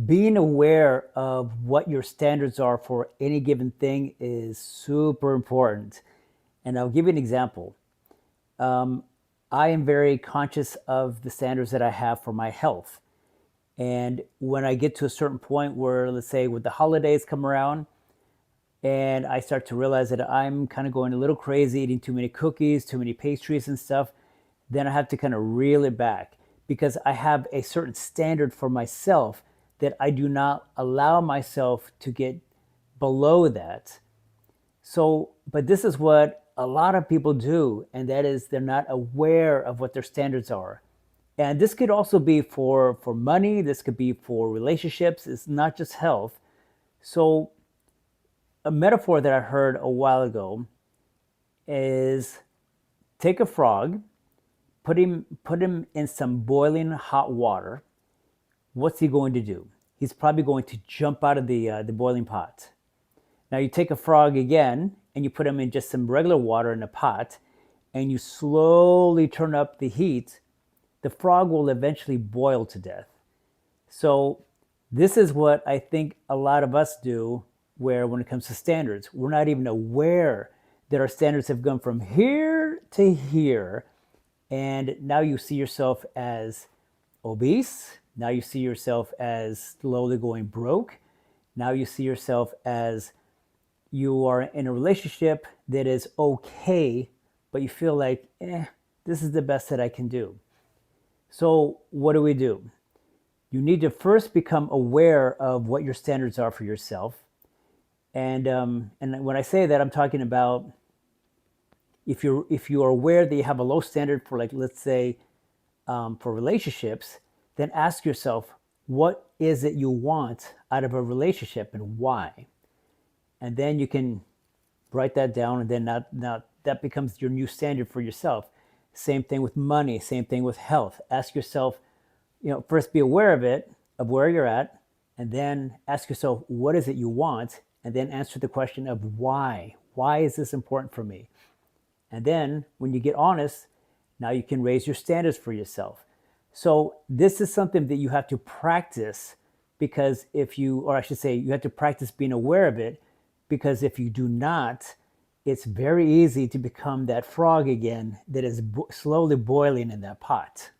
Being aware of what your standards are for any given thing is super important. And I'll give you an example. Um, I am very conscious of the standards that I have for my health. And when I get to a certain point where, let's say, with the holidays come around, and I start to realize that I'm kind of going a little crazy, eating too many cookies, too many pastries and stuff, then I have to kind of reel it back because I have a certain standard for myself that I do not allow myself to get below that. So, but this is what a lot of people do, and that is they're not aware of what their standards are. And this could also be for money, this could be for relationships, it's not just health. So, a metaphor that I heard a while ago is take a frog, put him in some boiling hot water. What's he going to do? He's probably going to jump out of the boiling pot. Now you take a frog again and you put him in just some regular water in a pot, and you slowly turn up the heat. The frog will eventually boil to death. So this is what I think a lot of us do, where when it comes to standards, we're not even aware that our standards have gone from here to here. And now you see yourself as obese. Now you see yourself as slowly going broke. Now you see yourself as you are in a relationship that is okay, but you feel like, this is the best that I can do. So what do? You need to first become aware of what your standards are for yourself. And when I say that, I'm talking about if you are aware that you have a low standard for, like, let's say, for relationships, then ask yourself, what is it you want out of a relationship and why? And then you can write that down, and then now that becomes your new standard for yourself. Same thing with money, same thing with health. Ask yourself, first be aware of it, of where you're at, and then ask yourself, what is it you want? And then answer the question of why. Why is this important for me? And then when you get honest, now you can raise your standards for yourself. So this is something that you have to practice, because or I should say, you have to practice being aware of it, because if you do not, it's very easy to become that frog again that is slowly boiling in that pot.